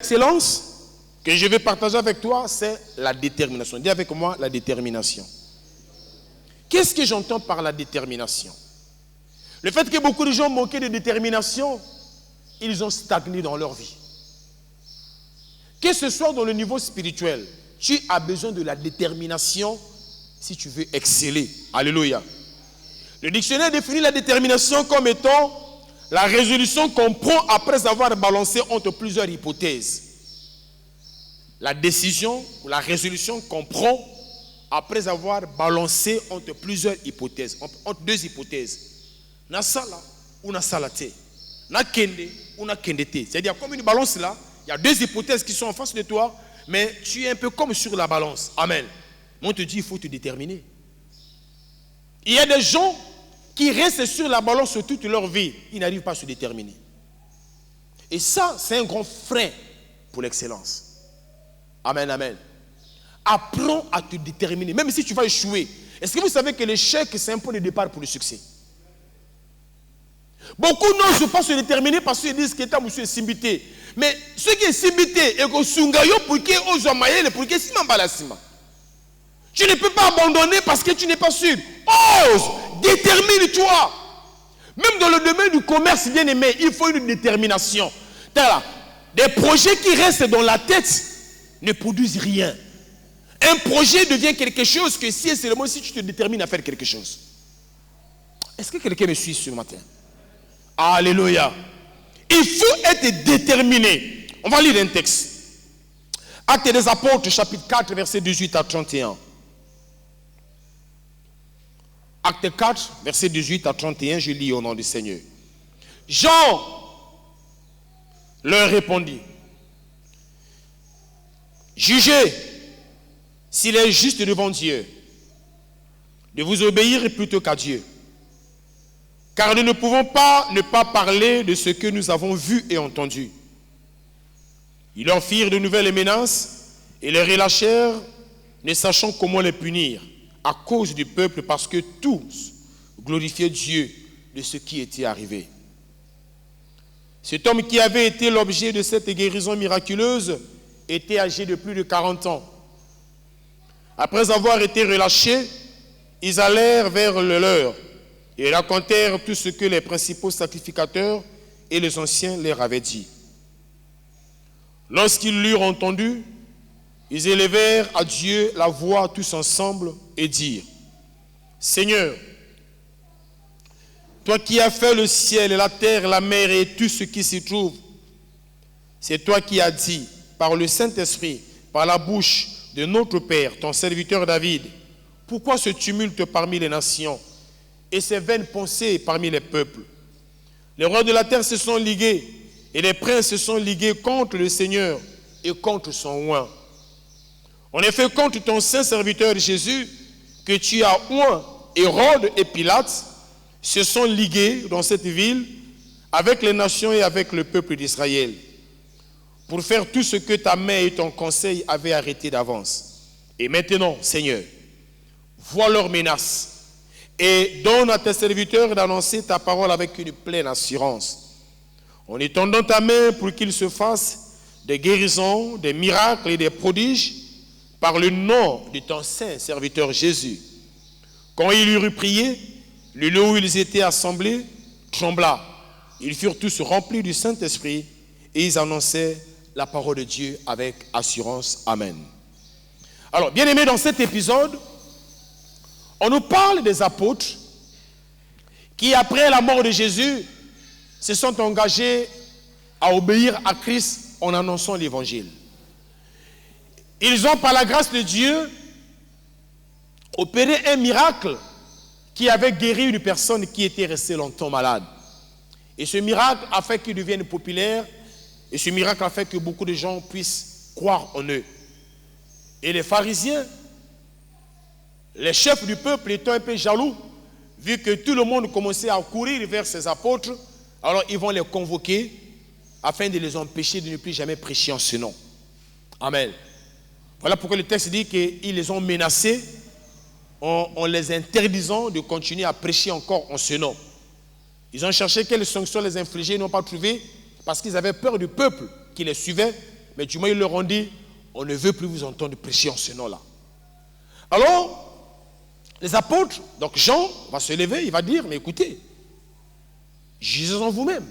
L'excellence que je vais partager avec toi, c'est la détermination. Dis avec moi la détermination. Qu'est-ce que j'entends par la détermination? Le fait que beaucoup de gens manquaient de détermination, ils ont stagné dans leur vie. Que ce soit dans le niveau spirituel, tu as besoin de la détermination si tu veux exceller. Alléluia. Le dictionnaire définit la détermination comme étant la résolution qu'on prend après avoir balancé entre plusieurs hypothèses. La décision ou la résolution qu'on prend après avoir balancé entre plusieurs hypothèses, entre deux hypothèses. Na sala ou na salate. Na kende ou na kendete. C'est-à-dire, comme une balance là, il y a deux hypothèses qui sont en face de toi, mais tu es un peu comme sur la balance. Amen. Mais on te dit, il faut te déterminer. Il y a des gens qui restent sur la balance toute leur vie, ils n'arrivent pas à se déterminer. Et ça, c'est un grand frein pour l'excellence. Amen, amen. Apprends à te déterminer, même si tu vas échouer. Est-ce que vous savez que l'échec, c'est un point de départ pour le succès? Beaucoup n'osent pas se déterminer parce qu'ils disent que tu es simbité. Mais ce qui est simbité, et que sungayo pour que ozomayele pour que simambalasima. Tu ne peux pas abandonner parce que tu n'es pas sûr. Ose, détermine-toi. Même dans le domaine du commerce, bien aimé, il faut une détermination. Des projets qui restent dans la tête ne produisent rien. Un projet devient quelque chose que si et seulement si tu te détermines à faire quelque chose. Est-ce que quelqu'un me suit ce matin? Alléluia. Il faut être déterminé. On va lire un texte. Actes des Apôtres, chapitre 4, versets 18 à 31. Acte 4, versets 18 à 31, je lis au nom du Seigneur. Jean leur répondit: jugez s'il est juste devant Dieu de vous obéir plutôt qu'à Dieu. Car nous ne pouvons pas ne pas parler de ce que nous avons vu et entendu. Ils leur firent de nouvelles menaces et les relâchèrent, ne sachant comment les punir, à cause du peuple, parce que tous glorifiaient Dieu de ce qui était arrivé. Cet homme qui avait été l'objet de cette guérison miraculeuse était âgé de plus de 40 ans. Après avoir été relâchés, ils allèrent vers le leur et racontèrent tout ce que les principaux sacrificateurs et les anciens leur avaient dit. Lorsqu'ils l'eurent entendu, ils élevèrent à Dieu la voix tous ensemble et dirent: Seigneur, toi qui as fait le ciel et la terre, la mer et tout ce qui s'y trouve, c'est toi qui as dit, par le Saint-Esprit, par la bouche de notre Père, ton serviteur David, pourquoi ce tumulte parmi les nations et ces vaines pensées parmi les peuples? Les rois de la terre se sont ligués et les princes se sont ligués contre le Seigneur et contre son oint. En effet, contre ton saint serviteur Jésus, que tu as oint, Hérode et Pilate se sont ligués dans cette ville avec les nations et avec le peuple d'Israël pour faire tout ce que ta main et ton conseil avaient arrêté d'avance. Et maintenant, Seigneur, vois leurs menaces et donne à tes serviteurs d'annoncer ta parole avec une pleine assurance, en étendant ta main pour qu'il se fasse des guérisons, des miracles et des prodiges par le nom de ton saint serviteur Jésus. Quand il eut prié, le lieu où ils étaient assemblés trembla. Ils furent tous remplis du Saint-Esprit et ils annonçaient la parole de Dieu avec assurance. Amen. Alors, bien aimés, dans cet épisode, on nous parle des apôtres qui, après la mort de Jésus, se sont engagés à obéir à Christ en annonçant l'évangile. Ils ont, par la grâce de Dieu, opéré un miracle qui avait guéri une personne qui était restée longtemps malade. Et ce miracle a fait qu'ils deviennent populaires, et ce miracle a fait que beaucoup de gens puissent croire en eux. Et les pharisiens, les chefs du peuple étant un peu jaloux, vu que tout le monde commençait à courir vers ces apôtres, alors ils vont les convoquer afin de les empêcher de ne plus jamais prêcher en ce nom. Amen. Voilà pourquoi le texte dit qu'ils les ont menacés en les interdisant de continuer à prêcher encore en ce nom. Ils ont cherché quelles sanctions les infliger, ils n'ont pas trouvé parce qu'ils avaient peur du peuple qui les suivait. Mais du moins, ils leur ont dit, on ne veut plus vous entendre prêcher en ce nom-là. Alors, les apôtres, donc Jean va se lever, il va dire, mais écoutez, jugez en vous-même.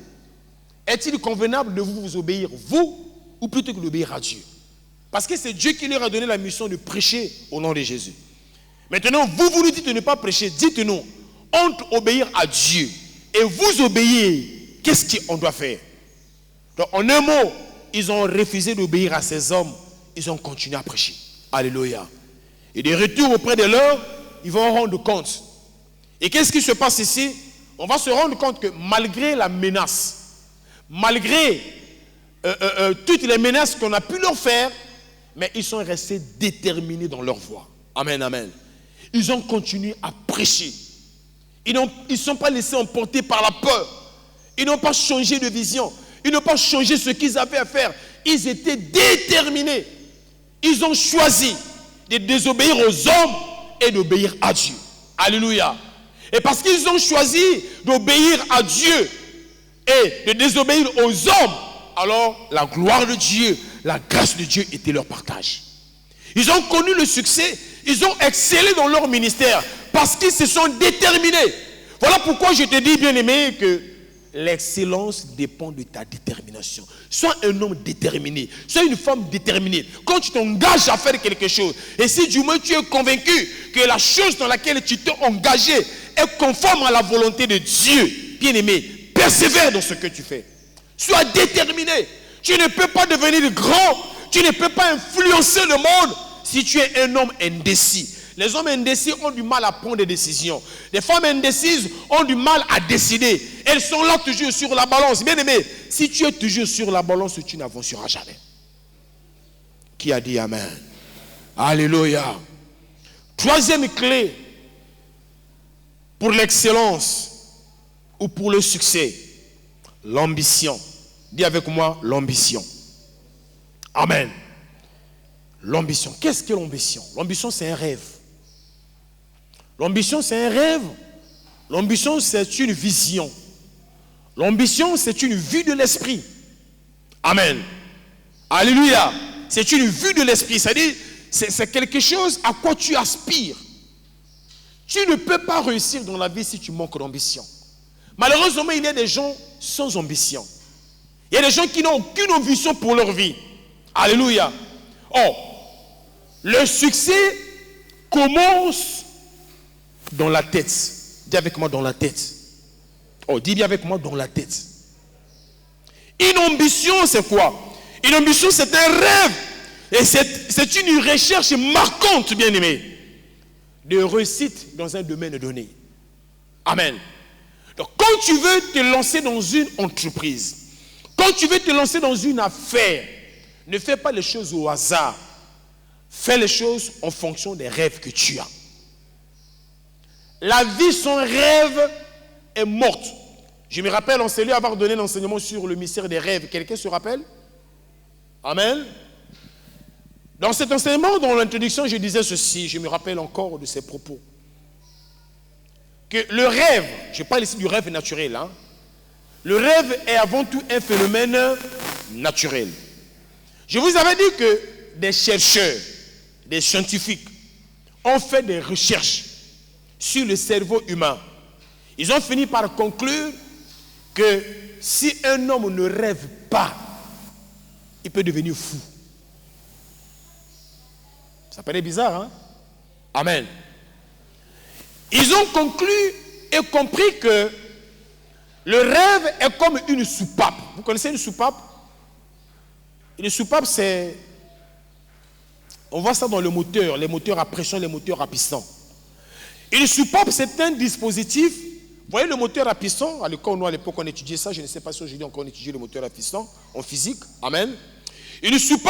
Est-il convenable de vous obéir, vous, ou plutôt que d'obéir à Dieu? Parce que c'est Dieu qui leur a donné la mission de prêcher au nom de Jésus. Maintenant, vous nous dites de ne pas prêcher. Dites-nous, on obéir à Dieu et vous obéir, qu'est-ce qu'on doit faire? Donc, en un mot, ils ont refusé d'obéir à ces hommes. Ils ont continué à prêcher. Alléluia. Et de retour auprès de leur, ils vont rendre compte. Et qu'est-ce qui se passe ici? On va se rendre compte que malgré la menace, malgré toutes les menaces qu'on a pu leur faire, mais ils sont restés déterminés dans leur voie. Amen, amen. Ils ont continué à prêcher. Ils ne sont pas laissés emporter par la peur. Ils n'ont pas changé de vision. Ils n'ont pas changé ce qu'ils avaient à faire. Ils étaient déterminés. Ils ont choisi de désobéir aux hommes et d'obéir à Dieu. Alléluia. Et parce qu'ils ont choisi d'obéir à Dieu et de désobéir aux hommes, alors la gloire de Dieu, la grâce de Dieu était leur partage. Ils ont connu le succès, ils ont excellé dans leur ministère parce qu'ils se sont déterminés. Voilà pourquoi je te dis, bien-aimé, que l'excellence dépend de ta détermination. Sois un homme déterminé, sois une femme déterminée. Quand tu t'engages à faire quelque chose, et si du moins tu es convaincu que la chose dans laquelle tu t'es engagé est conforme à la volonté de Dieu, bien-aimé, persévère dans ce que tu fais. Sois déterminé. Tu ne peux pas devenir grand, tu ne peux pas influencer le monde si tu es un homme indécis. Les hommes indécis ont du mal à prendre des décisions. Les femmes indécises ont du mal à décider. Elles sont là toujours sur la balance. Bien aimé, si tu es toujours sur la balance, tu n'avanceras jamais. Qui a dit Amen? Alléluia. Troisième clé pour l'excellence ou pour le succès, l'ambition. Dis avec moi, l'ambition. Amen. L'ambition. Qu'est-ce que l'ambition? L'ambition, c'est un rêve. L'ambition, c'est un rêve. L'ambition, c'est une vision. L'ambition, c'est une vue de l'esprit. Amen. Alléluia. C'est une vue de l'esprit. C'est-à-dire, c'est quelque chose à quoi tu aspires. Tu ne peux pas réussir dans la vie si tu manques d'ambition. Malheureusement, il y a des gens sans ambition. Il y a des gens qui n'ont aucune ambition pour leur vie. Alléluia. Oh, le succès commence dans la tête. Dis avec moi, dans la tête. Oh, dis bien avec moi, dans la tête. Une ambition, c'est quoi? Une ambition, c'est un rêve. Et c'est une recherche marquante, bien-aimé, de réussite dans un domaine donné. Amen. Donc, quand tu veux te lancer dans une entreprise, quand tu veux te lancer dans une affaire, ne fais pas les choses au hasard. Fais les choses en fonction des rêves que tu as. La vie sans rêve est morte. Je me rappelle, on s'est lu avoir donné l'enseignement sur le mystère des rêves. Quelqu'un se rappelle? Amen. Dans cet enseignement, dans l'introduction, je disais ceci. Je me rappelle encore de ces propos. Que le rêve, je parle ici du rêve naturel. Hein, le rêve est avant tout un phénomène naturel. Je vous avais dit que des chercheurs, des scientifiques ont fait des recherches sur le cerveau humain. Ils ont fini par conclure que si un homme ne rêve pas, il peut devenir fou. Ça paraît bizarre, hein? Amen. Ils ont conclu et compris que le rêve est comme une soupape. Vous connaissez une soupape? Une soupape, c'est... On voit ça dans le moteur, les moteurs à pression, les moteurs à piston. Une soupape, c'est un dispositif. Vous voyez le moteur à piston? À l'école, nous, à l'époque, on étudiait ça. Je ne sais pas si aujourd'hui encore on étudie le moteur à piston en physique. Amen. Une soupape,